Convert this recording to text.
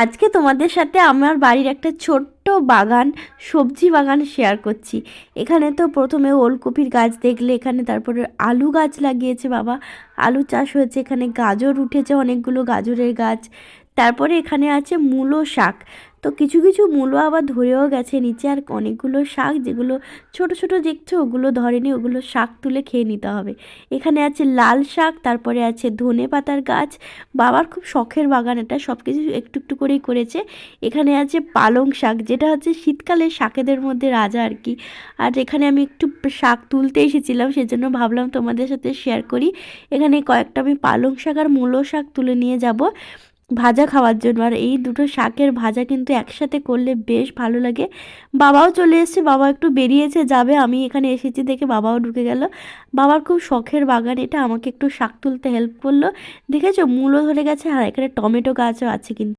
আজকে তোমাদের সাথে আমার বাড়ির একটা ছোট্ট বাগান, সবজি বাগান শেয়ার করছি। এখানে তো প্রথমে ওলকপির গাছ দেখলে, এখানে তারপরে আলু গাছ লাগিয়েছে বাবা, আলু চাষ হয়েছে, এখানে গাজর উঠেছে, অনেকগুলো গাজরের গাছ। তারপরে এখানে আছে মূলো শাক। তো কিছু কিছু মূলো আবার ধরেও গেছে নিচে, আর অনেকগুলো শাক যেগুলো ছোট ছোট দেখছো ওগুলো ধরেনি, ওগুলো শাক তুলে খেয়ে নিতে হবে। এখানে আছে লাল শাক, তারপরে আছে ধনে পাতার গাছ। বাবার খুব শখের বাগান, এটা সব কিছু একটু একটু করেই করেছে। এখানে আছে পালং শাক, যেটা হচ্ছে শীতকালে শাকেদের মধ্যে রাজা আর কি। আর এখানে আমি একটু শাক তুলতে এসেছিলাম, সেজন্য ভাবলাম তোমাদের সাথে শেয়ার করি। এখানে কয়েকটা আমি পালং শাক আর মূলো শাক তুলে নিয়ে যাব ভাজা খাওয়ার জন্য। আর এই দুটো শাকের ভাজা কিন্তু একসাথে করলে বেশ ভালো লাগে। বাবাও চলে এসেছে, বাবা একটু বেরিয়েছে যাবে, আমি এখানে এসেছি দেখে বাবাও ঢুকে গেল। বাবার খুব শখের বাগান এটা, আমাকে একটু শাক তুলতে হেল্প করলো। দেখেছো মূলো ধরে গেছে, আর এখানে টমেটো গাছও আছে কিন্তু।